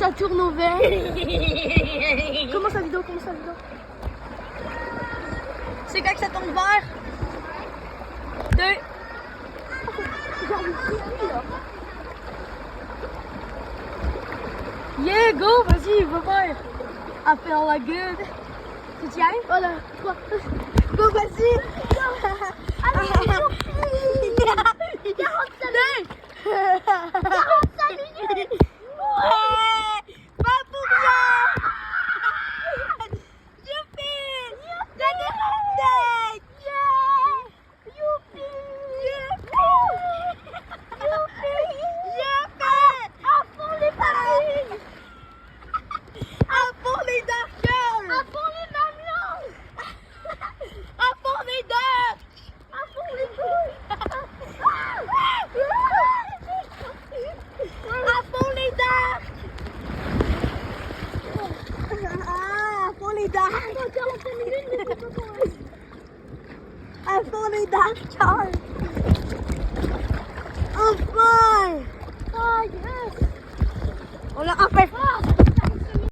ça tourne au vert. Commence la vidéo, C'est quand que ça tombe vert. 2. Yeah, go, vas-y, va faire. I feel like good. Tu t'y ailles? Voilà, 3. Go, vas-y. Allez, 45 minutes. Ouais, pas pour rien. Youpi, la défendette. Yeah, youpi, youpi, youpi, youpi. À fond les paris. À fond les darkers. À fond les mamelons. À fond les darks. À fond les couilles. À fond les darks. À fond les darks. À fond les darkers. Enfin. Oh yes. On l'a enfin fait.